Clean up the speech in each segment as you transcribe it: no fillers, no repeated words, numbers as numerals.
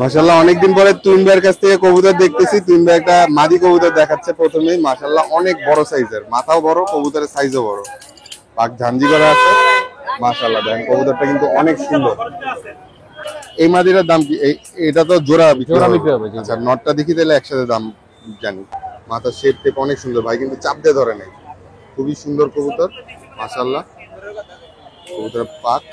মাশাআল্লাহ অনেকদিন পরে তুইন ভাইয়ের কাছ থেকে কবুতর দেখতেছি। তুইন ভাই একটা মাদি কবুতর দেখাচ্ছে প্রথমেই। মাশাআল্লাহ অনেক বড় সাইজের, মাথাও বড়, কবুতরের সাইজও বড়, পাক ঝাঞ্জি করা আছে। মাশাআল্লাহ দেখেন কবুতরটা কিন্তু অনেক সুন্দর। এই মাদিটার দাম কি? এটা তো জোড়া বিক্রি হবে। আচ্ছা নটটা দেখি তাহলে একসাথে দাম জানি। মাথার শেপ টেপ অনেক সুন্দর ভাই, কিন্তু চাপ দিয়ে ধরে নেই। খুবই সুন্দর কবুতর মাশাআল্লাহ। কবুতরের পাক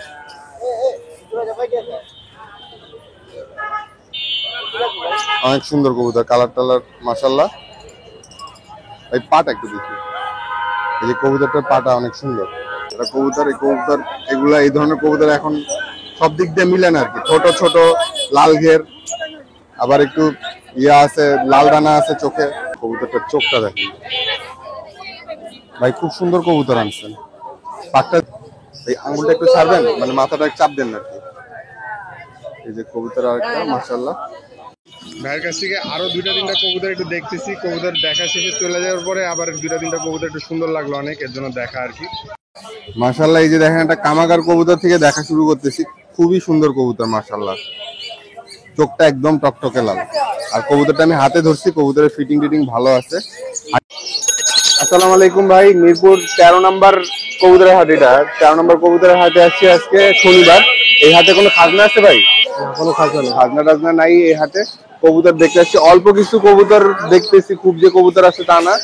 অনেক সুন্দর, কবুতর কালার টালার মাশাআল্লাহ। এই পাটা একটু দেখি, এই যে কবুতরটার পাটা অনেক সুন্দর। এটা কবুতর, এই কবুতর এগুলা এই ধরনের কবুতর এখন সব দিক দিয়ে মিলে না আর কি। ছোট ছোট লাল ঘের, আবার একটু ইয়া আছে, লাল দানা আছে চোখে। কবুতরটার চোখটা দেখেন ভাই, খুব সুন্দর কবুতর আনছেন। পাকটা এই আঙুলটা একটু ছাড়বেন, মানে মাথাটা চাপ দেন আর কি। এই যে কবুতর আরেকটা মাশাআল্লাহ। ভাইয়ের কাছ থেকে আরো দুইটা তিনটা কবুতর একটু দেখতেছি। কবুতর দেখা শেষে চলে যাওয়ার পরে আবার দুইটা তিনটা কবুতর একটু সুন্দর লাগলো অনেক, এর জন্য দেখা আর কি। মাশাআল্লাহ এই যে দেখেন একটা কামাগার কবুতর থেকে দেখা শুরু করতেছি। খুবই সুন্দর কবুতর মাশাআল্লাহ, চোখটা একদম টকটকে লাল। আর কবুতরটা আমি হাতে ধরছি, কবুতরের ফিটিং টিটিং ভালো আছে। আসসালামু আলাইকুম ভাই, মিরপুর 13 নম্বর কবুতরের হাট। এটা 13 নম্বর কবুতরের হাটে আসছি আজকে শনিবার। এই হাটে কোনো খাজনা আছে ভাই? কোনো খাজনা টাজনা নাই এই হাটে। কবুতর দেখতে আসছি, অল্প কিছু কবুতর দেখতেছি, খুব যে কবুতর আছে তা না।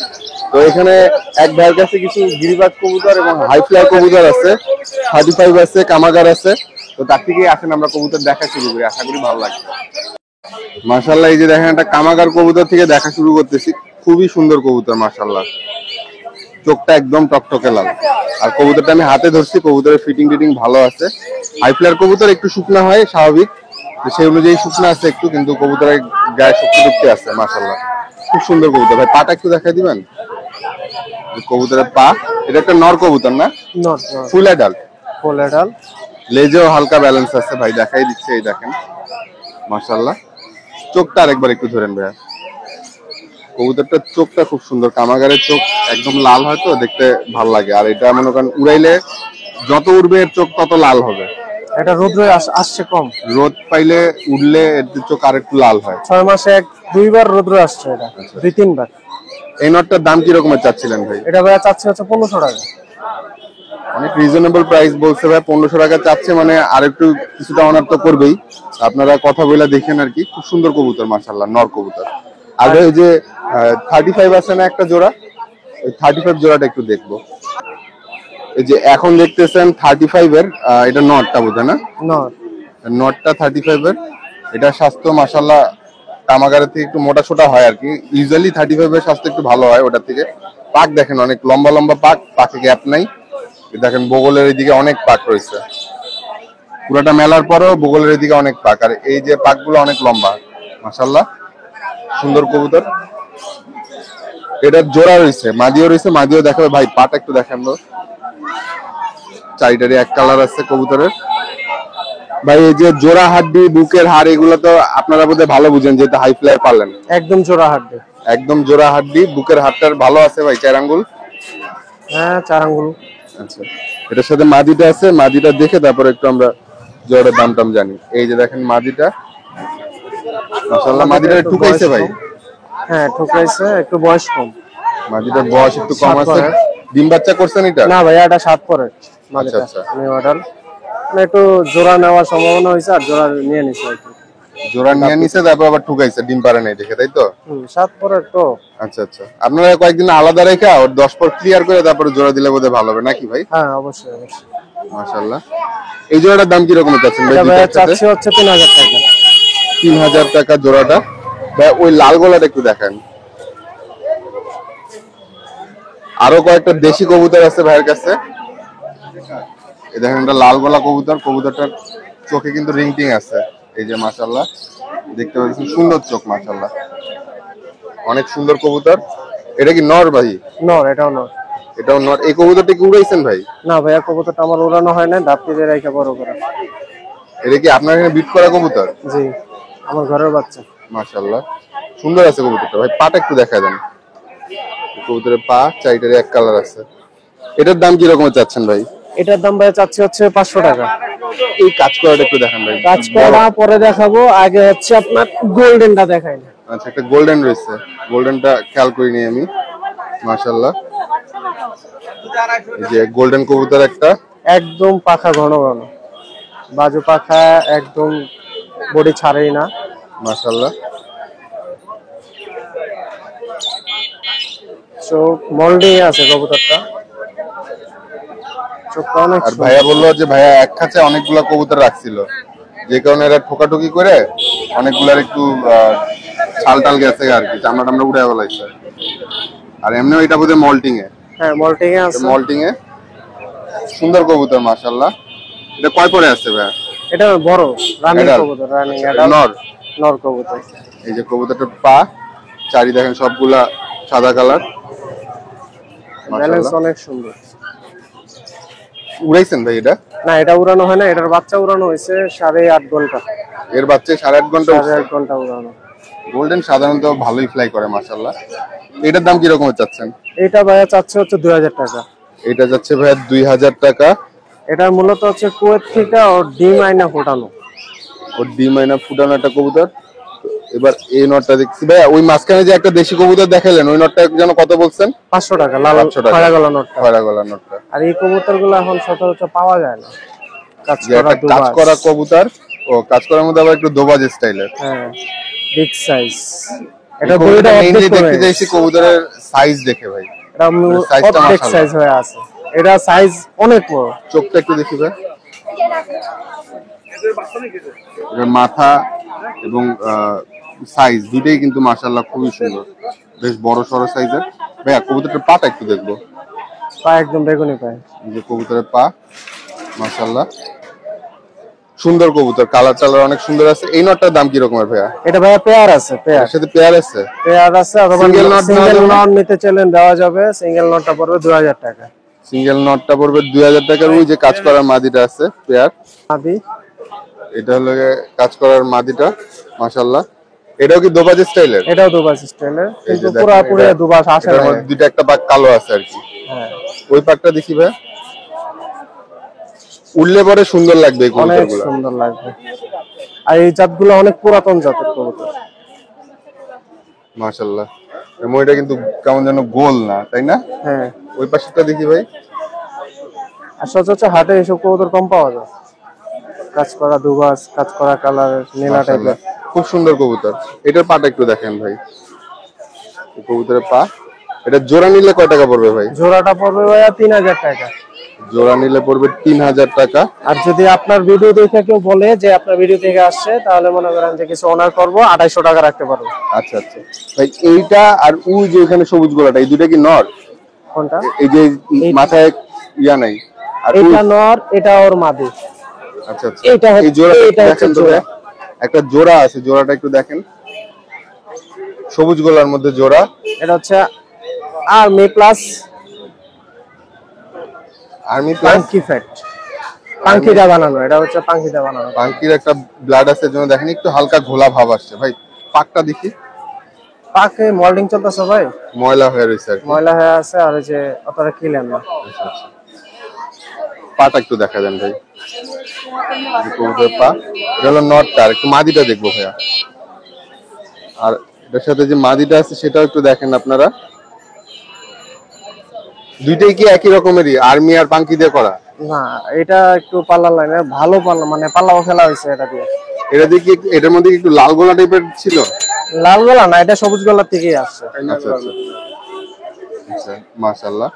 তো এখানে এক ভাইয়ের কাছে কিছু গিরিবাজ কবুতর এবং হাই ফ্লাই কবুতর আছে, 35 আছে, কামাগার আছে। তো তার থেকেই আসেন আমরা কবুতর দেখা শুরু করি, আশা করি ভালো লাগবে। মাশাআল্লাহ এই যে দেখেন একটা কামাগার কবুতর থেকে দেখা শুরু করতেছি। খুবই সুন্দর কবুতর মাশাআল্লাহ, চোখটা একদম টকটকে লাল। আর কবুতরটা আমি হাতে ধরছি, কবুতরের ফিটিং টিটিং ভালো আছে। হাই ফ্লায়ার কবুতর একটু শুকনা হয় স্বাভাবিক, সেই অনুযায়ী শুকনা আছে একটু, কিন্তু কবুতরের গায়ে শক্তি টক্তি আছে মাশাআল্লাহ। খুব সুন্দর কবুতর ভাই। পাটা একটু দেখাই দিবেন? কবুতরের পা, এটা একটা নর কবুতর না? Full adult. লেজেও হালকা ব্যালেন্স আছে ভাই, দেখাই দিচ্ছে। এই দেখেন মাশাআল্লাহ। চোখটা আরেকবার একটু ধরেন ভাইয়া। কবুতরটার চোখটা খুব সুন্দর, কামাগারের চোখ একদম লাল হয় তো দেখতে ভালো লাগে। আর এটা মনে করেন উড়াইলে যত উড়বে এর চোখ তত লাল হবে। এটা রোদ আসছে কম, রোদ পাইলে উড়লে এর চোখ আর একটু লাল হয়। 6 মাসে দুইবার রোদ আসছে, এটা 2-3 বার। এই নটটার দাম কি রকমের চাচ্ছিলেন ভাই? এটা ভাই চাচ্ছে হচ্ছে 1500 টাকা। অনেক রিজনেবল প্রাইস বলছে ভাই, 1500 টাকা চাচ্ছে, মানে আর একটু কিছুটা অনার তো করবেই। আপনারা কথা বলে দেখেন আর কি। খুব সুন্দর কবুতর মাশাআল্লাহ, নর কবুতর। আর ওই যে 35 আছে না একটা জোড়া, ওই 35 জোড়াটা একটু দেখবো। এই যে এখন দেখতেছেন 35 এর, এটা নটটা বোঝা না? নটটা 35 এর। এটা স্বাস্থ্য মাশাআল্লাহ কামাগারের থেকে একটু মোটা সোটা হয় আর কি। ইউজুয়ালি 35 এর স্বাস্থ্য একটু ভালো হয় ওটার থেকে। পাক দেখেন অনেক লম্বা লম্বা পাক, পাকে গ্যাপ নাই। দেখেন বগলের এদিকে অনেক পাক রয়েছে, পুরাটা মেলার পরেও বগলের এদিকে অনেক পাক। আর এই যে পাকগুলো অনেক লম্বা মাশাআল্লাহ, সুন্দর কবুতর। এটা জোড়া রয়েছে, মাদিও রয়েছে, মাদিও দেখাবে ভাই। পাটা একটু দেখেন তো, চারিটারে এক কালার আছে কবুতরের ভাই। এই যে জোড়া হাড্ডি, বুকের হাড়, এগুলো তো আপনারা বোধহয় ভালো বুঝেন, যেহেতু হাই ফ্লায়ার পারলেন। একদম জোড়া হাড্ডি, একদম জোড়া হাড্ডি। বুকের হাড়টার ভালো আছে ভাই, 4 আঙ্গুল। হ্যাঁ 4 আঙ্গুল। আচ্ছা, এটার সাথে মাদিটা আছে, মাদিটা দেখে তারপরে একটু আমরা জোড়ার দাম টাম জানি। এই যে দেখেন মাদিটা মাশাআল্লাহ, মাদিটা ঠুকাইছে ভাই। হ্যাঁ ঠুকাইছে, একটু বয়স কম। মাদিটার বয়স একটু কম আছে। ডিম বাচ্চা করছেন এটা? না ভাই, এটা 7 পরে। আচ্ছা আচ্ছা, নিউ মডেল। একটু জোড়া নেওয়ার সম্ভাবনা হয়েছে, আর জোড়া নিয়ে নিছে আর কি। জোড়া নিয়ে নিছে, তারপর আবার ঠুকাইছে, ডিম পারে নাই দেখে, তাই তো? 7 পরে তো। আচ্ছা আচ্ছা, আপনারা কয়েকদিন আলাদা রেখে ওর 10 পর ক্লিয়ার করে তারপরে জোড়া দিলে বোধহয় ভালো হবে নাকি ভাই? হ্যাঁ অবশ্যই অবশ্যই। মাশাআল্লাহ। এই জোড়াটার দাম কি রকম চাচ্ছেন ভাই? এটা চাচ্ছি হচ্ছে 3000 টাকা। 3000 টাকা জোড়াটা ভাই। ওই লাল গলাটা একটু দেখেন। আরো কয়েকটা দেশি কবুতর আছে ভাইয়ের কাছে। এই দেখেন এটা লাল গলা কবুতর, কবুতরটার চোখে কিন্তু রিং টিং আছে। এই যে মাশাআল্লাহ দেখতে পাচ্ছেন, সুন্দর চোখ মাশাআল্লাহ, অনেক সুন্দর কবুতর। এটা কি নর ভাই? নর, এটাও নর। এটাও নর। এই কবুতরটা কি উড়াইছেন ভাই? না ভাইয়া, কবুতরটা আমার উড়ানো হয় না, দাঁত দিয়ে রাখা বড় করা। এটা কি আপনার এখানে বিট করা কবুতর? জি, আমার ঘরের বাচ্চা। মাশাআল্লাহ সুন্দর আছে কবুতরটা ভাই। পাটা একটু দেখা দেন। কবুতরের পা চারিটারে এক কালার আছে। এটার দাম কি রকম চাচ্ছেন ভাই? এটার দাম ভাই চাচ্ছি হচ্ছে 500 টাকা। এই কাজ করাটা একটু দেখান ভাই। কাজ করা পরে দেখাবো, আগে হচ্ছে আপনার গোল্ডেনটা দেখাই। আচ্ছা, একটা গোল্ডেন রয়েছে, গোল্ডেনটা খেয়াল করিনি আমি। মাশাআল্লাহ, এই যে গোল্ডেন কবুতর একটা, একদম পাখা ঘন ঘন, বাজু পাখা, একদম বডি ছাড়েই না। মাশাআল্লাহ। চোখ মোল্ডিং আছে কবুতরটা, চোখটা অনেক আর ভাইয়া বললো যে ভাইয়া এক খাঁচে অনেকগুলা কবুতর রাখছিল, যে কারণে এরা ঠোকাঠুকি করে অনেকগুলার একটু ছাল টাল গেছে আর কি, চামড়া টামড়া উড়ে ফেলাইছে। আর এমনিও এটা বোধহয় মল্টিং এ। হ্যাঁ মল্টিং এ আছে। মল্টিং এ সুন্দর কবুতর মাশাআল্লাহ। এটা কয় পরে আছে ভাইয়া? এটা বড় রানিং Adult? কবুতর, রানিং আচ্ছা, অ্যাডাল্ট নর। নর কবুতর। এই যে কবুতরটার পা চারি দেখেন সবগুলা সাদা কালার, ব্যালেন্স অনেক সুন্দর। উড়াইছেন ভাই এটা? না এটা উড়ানো হয় না, এটার বাচ্চা উড়ানো হয়েছে 8.5 ঘন্টা। এর বাচ্চা 8.5 ঘন্টা? 8.5 ঘন্টা উড়ানো। গোল্ডেন সাধারণত ভালোই ফ্লাই করে মাশাআল্লাহ। এটার দাম কি রকম চাচ্ছেন? এটা ভাইয়া চাচ্ছে হচ্ছে 2000 টাকা। এটা যাচ্ছে ভাইয়া 2000 টাকা। এটা মূলত হচ্ছে কুয়েত থেকে ওর ডিম আইনা ফোটানো। ওর ডিম আইনা ফুটানো একটা কবুতর। এবার এই নটটা দেখছি ভাইয়া, ওই মাঝখানে যে একটা দেশি কবুতর দেখালেন, ওই নটটা যেন কত বলছেন? 500 টাকা, লাল 500 টাকা। খয়রা গলা নটটা। খয়রা গলা নটটা। আর এই কবুতরগুলো এখন সচরাচর পাওয়া যায় না। কাজ যে করা একটা কাজ দুবাস। করা কবুতর, ও কাজ করার মধ্যে আবার একটু দোবাজ স্টাইলের। হ্যাঁ বিগ সাইজ। এটা এটা দুইটা মেইনলি অর্ধেক দেখতে চাইছি কবুতরের সাইজ দেখে ভাই। এটা সাইজটা অর্ধেক মাশাআল্লাহ। সাইজ হয়ে আছে। এটা সাইজ অনেক বড়। চোখটা একটু দেখি ভাই। এর মাথা এবং সাইজ দুটেই কিন্তু মাশাআল্লাহ খুবই সুন্দর, বেশ বড় সড়ো সাইজের। ভাইয়া কবুতরের পাটা একটু দেখবো। পা একদম বেগুনি পায়। এই যে কবুতরের পা মাশাআল্লাহ সুন্দর কবুতর, কালার টালার অনেক সুন্দর আছে। এই নটটার দাম কি রকমের ভাইয়া? এটা ভাইয়া পেয়ার আছে, পেয়ার। এর সাথে পেয়ার আছে? পেয়ার আছে, অথবা সিঙ্গেল নট সিঙ্গেল নট নিতে চাইলেন দেওয়া যাবে। সিঙ্গেল নটটা পড়বে 2000 টাকা। সিঙ্গেল নটটা পড়বে 2000 টাকার। ওই যে কাজ করার মাদিটা আছে পেয়ার, আদি এটা হলো কাজ করার মাদিটা মাশাআল্লাহ। এটাও কি দোবাজ স্টাইলের? এটাও দুবাস স্টাইলের, এই যে কিন্তু দেখেন, পুরোপুরি এটা- দুবাস আসে এটার না। মধ্যে দুইটা একটা পাক কালো আছে আর কি। হ্যাঁ ওই পাকটা দেখি ভাই, উড়লে পরে সুন্দর লাগবে এই অনেক কবুতরগুলো সুন্দর লাগবে। আর এই জাতগুলো অনেক পুরাতন জাতের কবুতর। মাশাআল্লাহ। এই মইটা কিন্তু কেমন যেন গোল না, তাই না? হ্যাঁ ওই পাশেরটা দেখি ভাই। আর সচরাচর হাটে এসব কবুতর কম পাওয়া যায়। কাজ করা দুবাস, কাজ করা কালার, নীলা মাশাআল্লাহ টাইপের। খুব সুন্দর কবুতর। এটার পাটা একটু দেখেন ভাই, এই কবুতরের পা। এটা জোড়া নিলে কয় টাকা পড়বে ভাই? জোড়াটা পড়বে ভাইয়া 3000 টাকা। জোড়া নিলে পড়বে 3000 টাকা। আর যদি আপনার ভিডিও দেখে কেউ বলে যে আপনার ভিডিও থেকে আসছে, তাহলে মনে করেন যে কিছু অনার করবো, 2800 টাকা রাখতে পারবো। আচ্ছা আচ্ছা ভাই, এইটা আর ওই যে ওখানে সবুজ গোলাটা, এই দুটো কি নর? কোনটা? এই যে মাথায় ইয়া নাই, আর এটা নর, এটা ওর মাদি। আচ্ছা আচ্ছা এটা হচ্ছে- এই জোড়াটা এটা হচ্ছে দেখেন তো জোড়া। ভাই। একটা জোড়া আছে, জোড়াটা একটু দেখেন, সবুজ গোলার মধ্যে জোড়া। এটা হচ্ছে army plus army plus পাঙ্কি fat, পাঙ্কিটা বানানো। এটা হচ্ছে পাঙ্কিটা বানানো। বাঙ্কির একটা ব্লাড আছে, জন্য দেখেন একটু হালকা ঘোলা ভাব আসছে ভাই। পাকটা দেখি, পাকে মোল্ডিং চলতেছে ভাই, ময়লা হয়ে রয়েছে আর কি। ময়লা হয়ে আছে। আর ওই যে অতটা কিলেন না। আচ্ছা, আচ্ছা। পাটা একটু দেখা দেন ভাই, এই কবুতরের পা। এটা হলো নটটা, আর একটু মাদিটা দেখবো ভাইয়া। আর এটার সাথে যে মাদিটা আছে সেটাও একটু দেখেন আপনারা। দুইটাই কি একই রকমেরই, আর্মি আর পাঙ্কি দিয়ে করা? না এটা একটু পাল্লা লাইনে ভালো পাল্লা, মানে পাল্লাও খেলা হয়েছে এটা দিয়ে। এটা দিয়ে কি এটার মধ্যে কি একটু লাল গোলা টাইপের ছিল? লাল গলা না, এটা সবুজ গলার থেকেই আসছে। আচ্ছা আচ্ছা আচ্ছা মাশাআল্লাহ।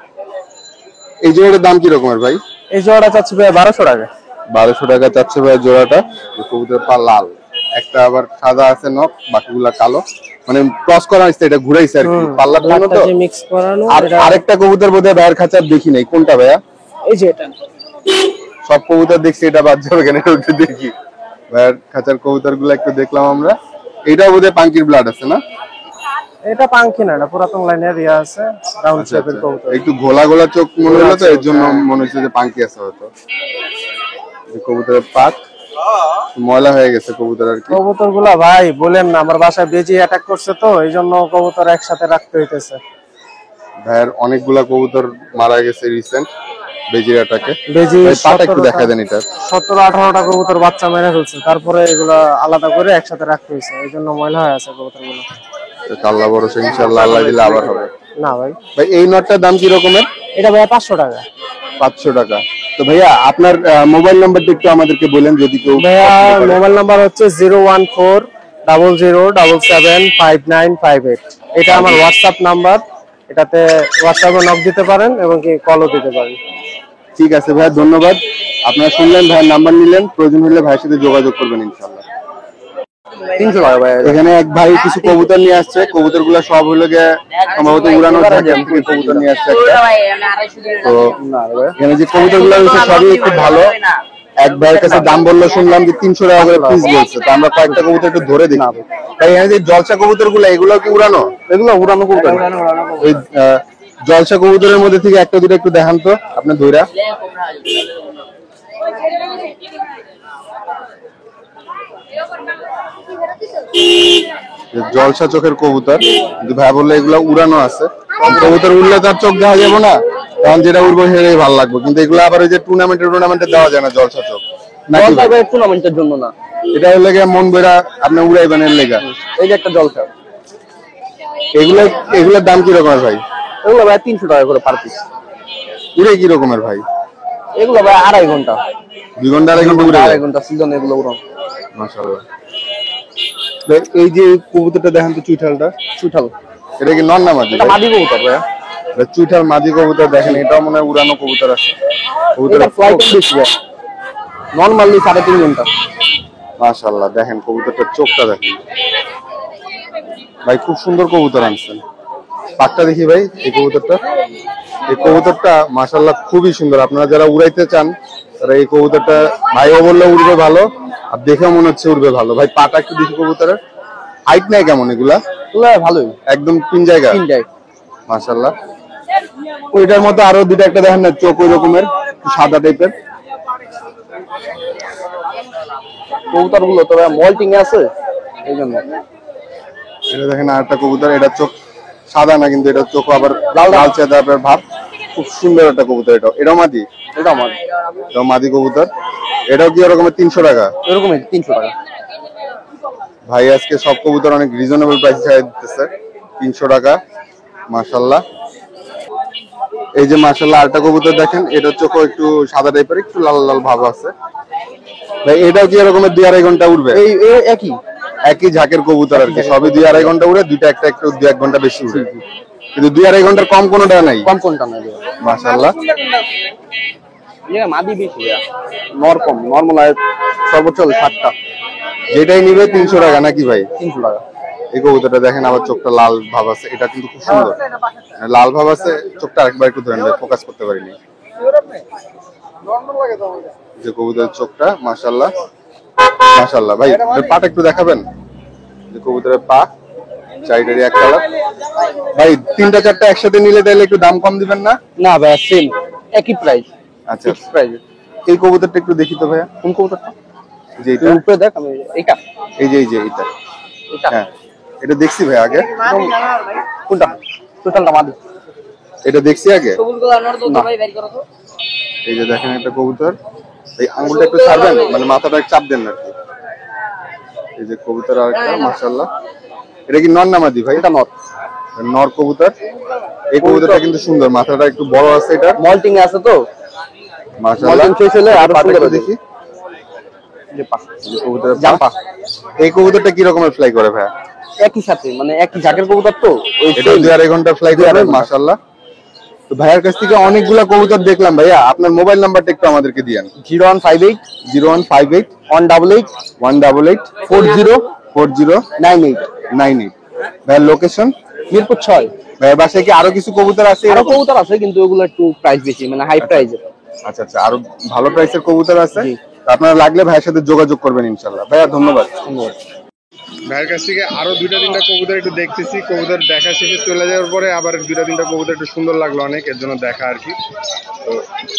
এই জোড়াটার দাম কি রকমের ভাই? এই জোড়াটা চাচ্ছি ভাই 1200 টাকা। 1200 টাকা চাচ্ছে ভাই জোড়াটা। এই কবুতরের পা লাল, একটা আবার সাদা আছে নখ, বাকিগুলা কালো, মানে ক্রস করা হয়েছে, এটা ঘুরাইছে আর কি পাল্লার জন্য তো। মিক্স করানো। আর এটা আরেকটা কবুতর বোধহয় ভাইয়ের খাঁচার দেখি নাই, কোনটা ভাইয়া? এই যে এটা সব কবুতর দেখছি, এটা বাদ যাবে কেন? একটু দেখি ভাইয়ের খাঁচার কবুতর গুলো একটু দেখলাম আমরা। এটা বোধহয় পাঙ্কির ব্লাড আছে না? এটা পাঙ্কি না, এটা পুরাতন লাইনের ইয়া আছে, রাউন্ড আচ্ছা, শেপের আচ্ছা। কবুতর। একটু ঘোলা ঘোলা চোখ মনে হলো তো, ঘোলা এর জন্য চোখ, হ্যাঁ। মনে হচ্ছে যে পাঙ্কি আছে হয়তো। এই কবুতরের পাক ময়লা হয়ে গেছে কবুতর আর কি। কবুতর গুলা ভাই বলেন না, আমার বাসায় বেজি অ্যাটাক করছে তো, এই জন্য কবুতর একসাথে রাখতে হইতেছে। ভাইয়ের অনেকগুলা কবুতর মারা গেছে রিসেন্ট, বেজিরাটাকে বেজি ভাই পাটা একটু দেখা দেন এটা। 17-18টা কবুতর বাচ্চা মেরে ফেলছে, তারপরে এগুলা আলাদা করে একসাথে রাখতে হয়েছে, এই জন্য ময়লা হয়ে আছে কবুতর গুলো। আল্লাহ ভরসা, ইনশাআল্লাহ আল্লাহ দিলে আবার হবে। না ভাই, ভাই এই নটটার দাম কি রকমের? এটা ভাইয়া 500 টাকা। 500 টাকা। তো ভাইয়া আপনার মোবাইল নাম্বারটা একটু আমাদেরকে বলেন যদি কেউ। ভাইয়া মোবাইল নাম্বার হচ্ছে 01400775958। এটা আমার হোয়াটসঅ্যাপ নাম্বার, এটাতে হোয়াটসঅ্যাপে নক দিতে পারেন এবং কি কলও দিতে পারেন। ঠিক আছে ভাইয়া, ধন্যবাদ। আপনারা শুনলেন, ভাইয়ের নাম্বার নিলেন, প্রয়োজন হলে ভাইয়ের সাথে যোগাযোগ করবেন ইনশাআল্লাহ। 300 টাকা ভাইয়া। এখানে এক ভাই কিছু কবুতর নিয়ে আসছে, কবুতর গুলা সব হলো গিয়ে সম্ভবত উড়ানো থাকে, কবুতর নিয়ে আসছে একটা। তো এখানে যে কবুতর গুলো রয়েছে সবই খুব ভালো। এক ভাইয়ের কাছে দাম বললো শুনলাম যে 300 টাকা করে পিস বলছে, তো আমরা কয়েকটা কবুতর একটু ধরে দেখি। তাই এখানে যে জলসা কবুতর গুলো, এগুলো কি উড়ানো? এগুলো উড়ানো কবুতর। ওই জলসা কবুতরের মধ্যে থেকে একটা দুটো একটু দেখান তো আপনি ধইরা। জলসা চোখের কবুতর, কিন্তু ভাই বললে এগুলা উড়ানো আছে। কবুতর উড়লে তার চোখ দেখা যাবে না, তখন যেটা উড়বো সেটাই ভালো লাগবে। কিন্তু এগুলো আবার ওই যে টুর্নামেন্টে দেওয়া যায় না জলসা চোখ, নাকি ভাই? টুর্নামেন্টের জন্য না, এটা হলে গিয়ে মন বইরা আপনি উড়াইবেন এর লেগা। এই যে একটা জলসা, এগুলোর দাম কি রকমের ভাই? এগুলো ভাই 300 টাকা করে পার পিস। উড়ে কি রকমের ভাই? এগুলো ভাই 2.5 ঘন্টা, 2 ঘন্টা 2.5 ঘন্টা উড়ে? 2.5 ঘন্টা সিজন এগুলো উড়ানো। মাশাআল্লাহ। এই যে কবুতরটা দেখেন তো, চুইঠালটা। চুইঠাল এটা কি নর না মাদি? এটা মাদি কবুতর ভাইয়া। এটা চুইঠাল মাদি কবুতর, দেখেন এটাও মনে হয় উড়ানো কবুতর আছে। এটা ফ্লাইট বেশি ভাই, নরমালি 3.5 ঘন্টা। মাশাআল্লাহ, দেখেন কবুতরটার চোখটা দেখেন ভাই, খুব সুন্দর কবুতর আনছেন। পাকটা দেখি ভাই, এই কবুতরটা মাশাআল্লাহ খুবই সুন্দর। আপনারা যারা উড়াইতে চান তারা এই কবুতরটা, ভাইও বললে উড়বে ভালো, আর দেখে মনে হচ্ছে উড়বে ভালো। ভাই পাটা একটু দেখি কবুতরের, হাইট নাই কেমন এগুলা? ভালোই, একদম তিন জায়গা মাশাআল্লাহ। ওইটার মতো আরো দুটো একটা দেখেন না, চোখ ওই রকমের সাদা টাইপের কবুতর গুলো তো মল্টিং আছে, এই জন্য। এটা দেখেন আরেকটা কবুতর, এটা চোখ সাদা না, কিন্তু এটা চোখ আবার লালচে টাইপের ভাব। খুব সুন্দর একটা কবুতর। এটাও মাদি? এটাও মাদি। এটাও মাদি কবুতর। এটাও কি এরকমের 300 টাকা? এরকমই 300 টাকা। ভাই আজকে সব কবুতর অনেক রিজনেবল প্রাইসে ছেড়ে দিতেছে, 300 টাকা। মাশাআল্লাহ। এই যে মাশাআল্লাহ আরেকটা কবুতর দেখেন, এটার চোখ একটু সাদা টাইপের, একটু লাল লাল ভাব আছে। ভাই এটাও কি এরকমের 2-2.5 ঘন্টা উড়বে? এই একই ঝাঁকের কবুতর আর কি, সবই 2-2.5 ঘন্টা উড়ে, দুইটা একটা একটু 2-1 ঘন্টা বেশি উড়ে, কিন্তু 2-2.5 ঘন্টার কম কোনোটা নাই। কম কোনটা নাই মাশাআল্লাহ। মাদি বেশি, নর কম, নরমাল সর্বোচ্চ 60টা। যেটাই নিবে 300 টাকা নাকি ভাই? 300 টাকা। এই কবুতরটা দেখেন, আবার চোখটা লাল ভাব আছে, এটা কিন্তু খুব সুন্দর। লাল ভাব আছে চোখটা, আরেকবার একটু ধরেন ভাই, ফোকাস করতে পারিনি। যে কবুতরের চোখটা মাশাআল্লাহ, মাশাআল্লাহ। ভাই পাটা একটু দেখাবেন, যে কবুতরের পা চাইটারি এক কালার। ভাই 3টা-4টা একসাথে নিলে তাহলে একটু দাম কম দিবেন না? না ভাইয়া, সেম একই প্রাইস। আচ্ছা প্রাইস। এই কবুতরটা একটু দেখি তো ভাইয়া। কোন কবুতরটা? যে এটা উপরে দেখ, আমি এইটা। এই যে এটা। হ্যাঁ এটা দেখছি ভাই আগে। কোনটা? টোটালটা মাদি। এটা দেখছি আগে। এই যে দেখেন একটা কবুতর, এই আঙ্গুলটা একটু ছাড়বেন, মানে মাথাটা চাপ দেন আর কি। এই যে কবুতর আরেকটা মাশাআল্লাহ। এটা কি নর না মাদি ভাই? এটা নর। নর কবুতর। এই কবুতরটা কিন্তু সুন্দর, মাথাটা একটু বড় আছে, এটা মল্টিং আছে তো মাশাআল্লাহ। মল্টিং শেষ হলে আরো সুন্দর দেখি। যে পা, কবুতরের জাম্পা। এই কবুতরটা কি রকমের ফ্লাই করে ভাই? একই সাথে, মানে একই ঝাঁকের কবুতর তো, ওই এটা 2-2.5 ঘন্টা ফ্লাই করে মাশাআল্লাহ। তো ভাইয়ার কাছ থেকে অনেকগুলা কবুতর দেখলাম। ভাইয়া আপনার মোবাইল নাম্বারটা একটু আমাদেরকে দিয়েন। 0158 0158 188 188 4098। ভাইয়ার লোকেশন মিরপুর 6। ভাইয়ার বাসায় কি আরো কিছু কবুতর আছে? আরো কবুতর আছে, কিন্তু ওগুলো একটু প্রাইস বেশি, মানে হাই প্রাইসের। আচ্ছা আচ্ছা, আরো ভালো প্রাইসের কবুতর আছে, আপনারা লাগলে ভাইয়ের সাথে যোগাযোগ করবেন ইনশাআল্লাহ। ভাইয়া ধন্যবাদ। ভাইয়ের কাছ থেকে আরো 2-3টা কবুতর একটু দেখতেছি। কবুতর দেখা শেষে চলে যাওয়ার পরে আবার 2-3টা কবুতর একটু সুন্দর লাগলো অনেক, এর জন্য দেখা আর কি। তো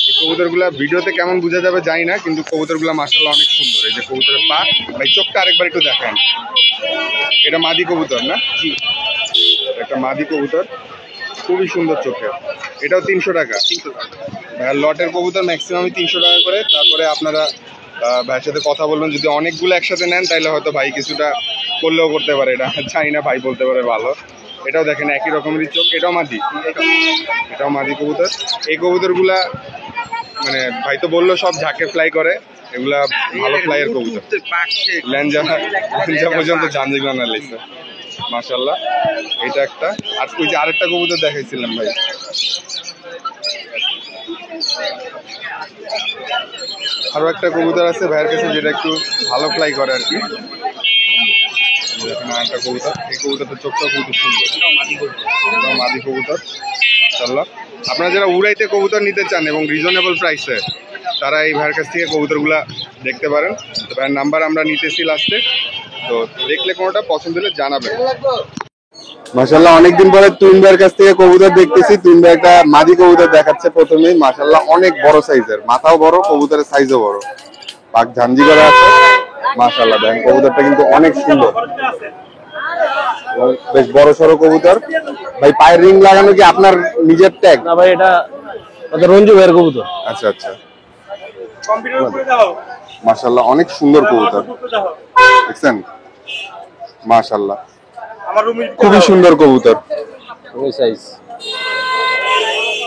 এই কবুতরগুলা ভিডিওতে কেমন বোঝা যাবে জানি না, কিন্তু কবুতরগুলা মাশাআল্লাহ অনেক সুন্দর। এই যে কবুতরের পা, ভাই চোখটা আরেকবার একটু দেখান। এটা মাদি কবুতর না? একটা মাদি কবুতর, খুবই সুন্দর চোখে। এটাও 300 টাকা। ভাইয়ার লটের কবুতর ম্যাক্সিমাম 300 টাকা করে। তারপরে আপনারা ভাইয়ের সাথে কথা বলবেন, যদি অনেকগুলো একসাথে নেন তাহলে হয়তো ভাই কিছুটা করলেও করতে পারে, এটা চাই না ভাই বলতে পারে ভালো। এটাও দেখেন একই রকমেরই চোখ, এটাও মাদি, এটাও মাদি কবুতর। এই কবুতরগুলা মানে ভাই তো বললো সব ঝাঁকে ফ্লাই করে, এগুলা ভালো ফ্লাইয়ের কবুতর, ল্যাঞ্জা পর্যন্ত ঝাঞ্জিগুলা না লেগছে মাশাআল্লাহ। এটা একটা, আর ওই যে আরেকটা কবুতর দেখাইছিলাম ভাই, আরো একটা কবুতর আছে ভাইয়ের কাছে যেটা একটু ভালো ফ্লাই করে আর কি। একটা কবুতর, এই কবুতরটা চোখটা খুব সুন্দর, এটাও মাদি কবুতর মাশাআল্লাহ। আপনারা যারা উড়াইতে কবুতর নিতে চান এবং রিজনেবল প্রাইসে, তারা এই ভাইয়ের কাছ থেকে কবুতরগুলা দেখতে পারেন। তো ভাইয়ের নাম্বার আমরা নিতেছি লাস্টে, তো দেখলে কোনোটা পছন্দ হলে জানাবেন। মাশাআল্লাহ অনেকদিন পরে তুইন ভাইয়ের কাছ থেকে কবুতর দেখতেছি। তুইন ভাই একটা মাদি কবুতর দেখাচ্ছে প্রথমেই, মাশাআল্লাহ অনেক বড় সাইজের, মাথাও বড়, কবুতরের সাইজও বড়, পাক ঝাঞ্জি করা আছে মাশাআল্লাহ। দেখেন কবুতরটা কিন্তু অনেক সুন্দর, বেশ বড় সড়ো কবুতর। ভাই পায়ের রিং লাগানো কি আপনার নিজের ট্যাগ? না ভাই, এটা রঞ্জু ভাইয়ের কবুতর। আচ্ছা আচ্ছা, মাশাআল্লাহ অনেক সুন্দর কবুতর দেখছেন মাশাআল্লাহ, খুবই সুন্দর কবুতর, ওই সাইজ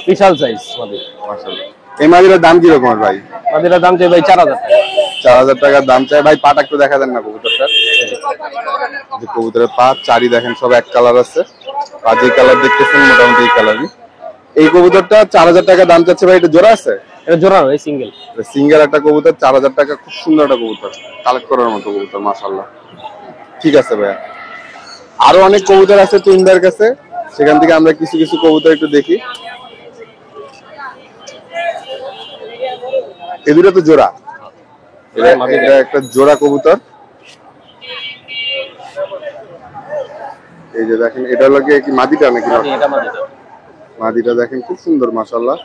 বিশাল সাইজ মাদি মাশাআল্লাহ। এই মাদিটার দাম কি রকমের ভাই? মাদিটার দাম চাই ভাই 4000 টাকা। 4000 টাকার দাম চাই ভাই। পাটা একটু দেখা দেন না কবুতরটার, যে কবুতরের পা চারি দেখেন সব এক কালার আছে, পা যে কালার দেখতেছেন মোটামুটি এই কালারই। এই কবুতরটা 4000 টাকা দাম চাচ্ছে ভাই। এটা জোড়া আছে? এটা জোড়া ভাই, সিঙ্গেল। সিঙ্গেল একটা কবুতর 4000 টাকা, খুব সুন্দর একটা কবুতর, কালেক্ট করার মতো কবুতর মাশাআল্লাহ। ঠিক আছে ভাইয়া, আরো অনেক কবুতর আছে তুইন ভাইয়ের কাছে, সেখান থেকে আমরা কিছু কিছু কবুতর একটু দেখি। এই দুটো তো জোড়া, এটা একটা জোড়া কবুতর। এই যে দেখেন, এটা হলো কি মাদিটা নাকি? এটা মাদিটা। মাদিটা দেখেন খুব সুন্দর মাশাআল্লাহ,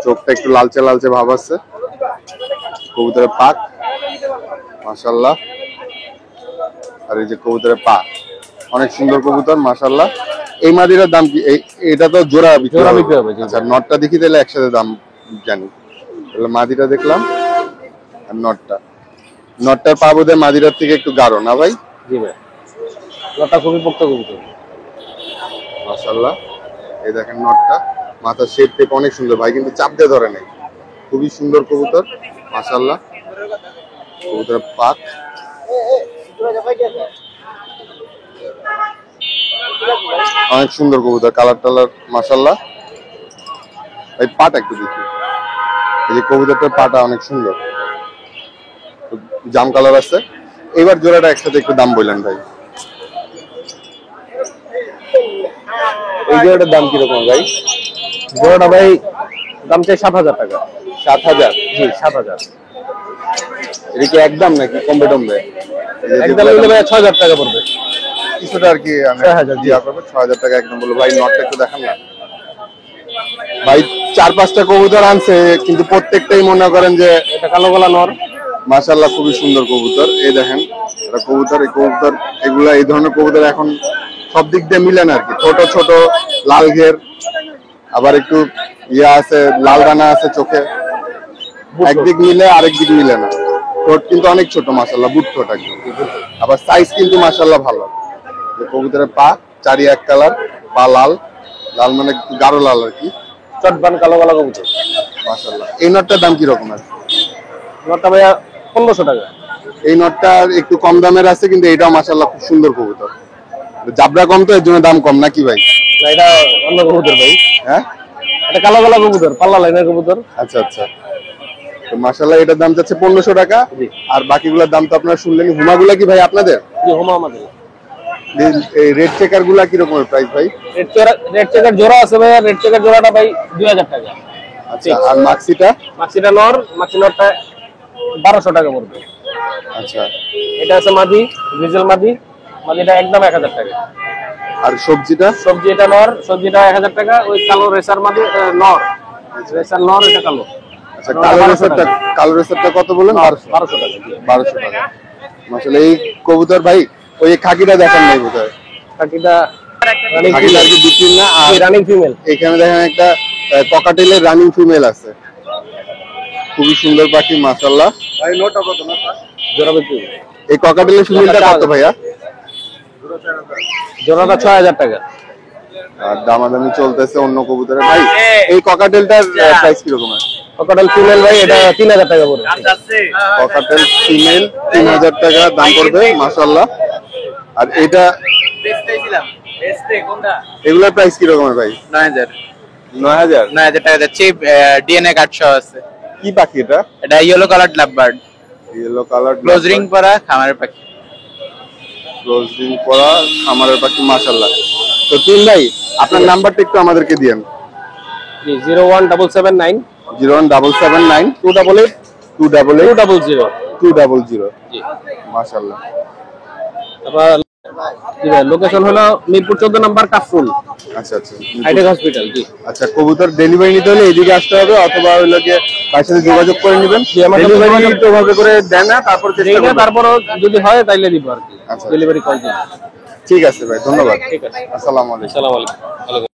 চোখটা একটু লালচে লালচে ভাব আছে, কবুতরের পাক মাশাআল্লাহ। আর এই যে কবুতরের পা, অনেক সুন্দর কবুতর মাশাআল্লাহ। এই মাদিটার দাম কি? এটা তো জোড়া বিক্রি হবে। আচ্ছা নটটা দেখি তাহলে একসাথে দাম জানি। তাহলে মাদিটা দেখলাম আর নটটার পা বোধহয় মাদিটার থেকে একটু গাঢ় না ভাই? জি ভাই, নটটা খুবই পোক্ত কবুতর মাশাআল্লাহ। এই দেখেন নটটা, মাথার শেপ টেপ অনেক সুন্দর ভাই, কিন্তু চাপ দিয়ে ধরে নাই, খুবই সুন্দর কবুতর মাশাআল্লাহ। কবুতরের পাক অনেক সুন্দর কবুতর, কালার টালার মাশাআল্লাহ। এই পাটা একটু দেখি, এই যে কবুতরটার পাটা অনেক সুন্দর, জাম কালার আছে। এবার জোড়াটা একসাথে একটু দাম বললেন ভাই। এই জোড়াটার দাম কিরকম ভাই? জোড়াটা ভাই দাম চাই 7000 টাকা। 7000? জি 7000। এটা কি একদম নাকি কমবে টমবে? একদম নিলে ভাই 6000 টাকা পড়বে। কিছুটা আর কি 6000 জি। 6000 টাকা একদম বলবো ভাই। নটটা একটু দেখান না ভাই। 4-5টা কবুতর আনছে, কিন্তু প্রত্যেকটাই মনে করেন যে এটা কালো গলা নর মাশাআল্লাহ খুবই সুন্দর কবুতর। এই দেখেন এটা কবুতর, এই কবুতর এগুলা এই ধরনের কবুতর এখন সব দিক দিয়ে মিলে না আর কি। ছোট ছোট লাল ঘের, আবার একটু ইয়া আছে, লাল দানা আছে চোখে, একদিক মিলে আরেক দিক মিলে না। ঠোঁট কিন্তু অনেক ছোট মাশাআল্লাহ, বুট ঠোঁট একদম। আবার সাইজ কিন্তু মাশাআল্লাহ ভালো। কবুতরের পা চারি এক কালার, পা লাল, লাল মানে গাঢ় লাল আর কি, চটবান কালো গলা কবুতর মাশাআল্লাহ। এই নটটার দাম কিরকম আছে? নটটা ভাইয়া 1500 টাকা। এই নটটা একটু কম দামের আছে, কিন্তু এটাও মাশাআল্লাহ খুব সুন্দর কবুতর। জাবরা কম তো এর জন্য দাম কম নাকি ভাই? না, এটা অন্য কবুতর ভাই। হ্যাঁ, এটা কালো গলা কবুতর, পাল্লা লাইনের কবুতর। আচ্ছা আচ্ছা। তো মাশাআল্লাহ এটার দাম যাচ্ছে 1500 টাকা। আর বাকিগুলোর দাম তো আপনারা শুনলেন। হুমাগুলা কি ভাই আপনাদের? জি, হুমা আমাদের। এই রেড চেকার গুলা কি রকমের প্রাইস ভাই? রেড চেকার জোড়া আছে ভাই, রেড চেকার জোড়াটা ভাই 2000 টাকা। আচ্ছা, আর মাক্সিটা? মাক্সিটা নর, মাক্সি নরটা 1200 টাকা পড়বে। আচ্ছা, এটা আছে মাদি, ডিজেল মাদি, মাদিটা একদম 1000 টাকা। আর সবজিটা? সবজি এটা নর, সবজিটা 1000 টাকা। ওই কালো রেসার মাদি নর, রেসার নর, এটা কালো। আচ্ছা, কালো রেসারটা কত বলেন? 1200 টাকা। 1200 টাকা মাশাআল্লাহ। এই কবুতর ভাই ওই খাকিটা দেখেন নাই বোধহয়? খাকিটা খাকিটা কি বিক্রি না? আর রানিং ফিমেল। এখানে দেখেন একটা ককাটেলের রানিং ফিমেল আছে। খুবই সুন্দর পাখি মাশাআল্লাহ। জোড়া বিক্রি এই ককাটেলের সুন্দরটা কত ভাইয়া? জোড়াটা 6000 টাকা। আর দামাদামি চলতেছে অন্য কবুতরের। ভাই এই ককাটেলটার প্রাইস কিরকম? ককাটেল ফিমেল ভাই এটা 3000 টাকা পড়বে। ককাটেল ফিমেল 3000 টাকা দাম পড়বে মাশাআল্লাহ। আর এটা এগুলোর প্রাইস কিরকম ভাই? 9000 9000 টাকা যাচ্ছে। ডিএনএ কার্ড সহ আছে। কি পাখি এটা? এটা yellow colour lovebird, yellow colour close ring পরা খামারের পাখি। ক্লোজ রিং পরা খামারের পাখি মাশাআল্লাহ। তো তিন ভাই আপনার নাম্বারটা একটু আমাদেরকে দিয়েন। জি 01779 01779 288 288 200 জি মাশাআল্লাহ। তারপর লোকেশন হলো মিরপুর 14 নম্বর কাফরুল আচ্ছা আচ্ছা হাইটেক হসপিটাল। জি আচ্ছা, কবুতর ডেলিভারি নিতে হলে এদিকে আসতে হবে অথবা ওই লোকে তার সাথে যোগাযোগ করে নেবেন। ডেলিভারি তো ভাবে করে দেন না, তারপর চেষ্টা করবেন। তারপরও যদি হয় তাইলে দিব আর কি, আচ্ছা। ডেলিভারি কল দিব। ঠিক আছে ভাই, ধন্যবাদ। ঠিক আছে, আসসালামু আলাইকুম। আসসালামু আলাইকুম।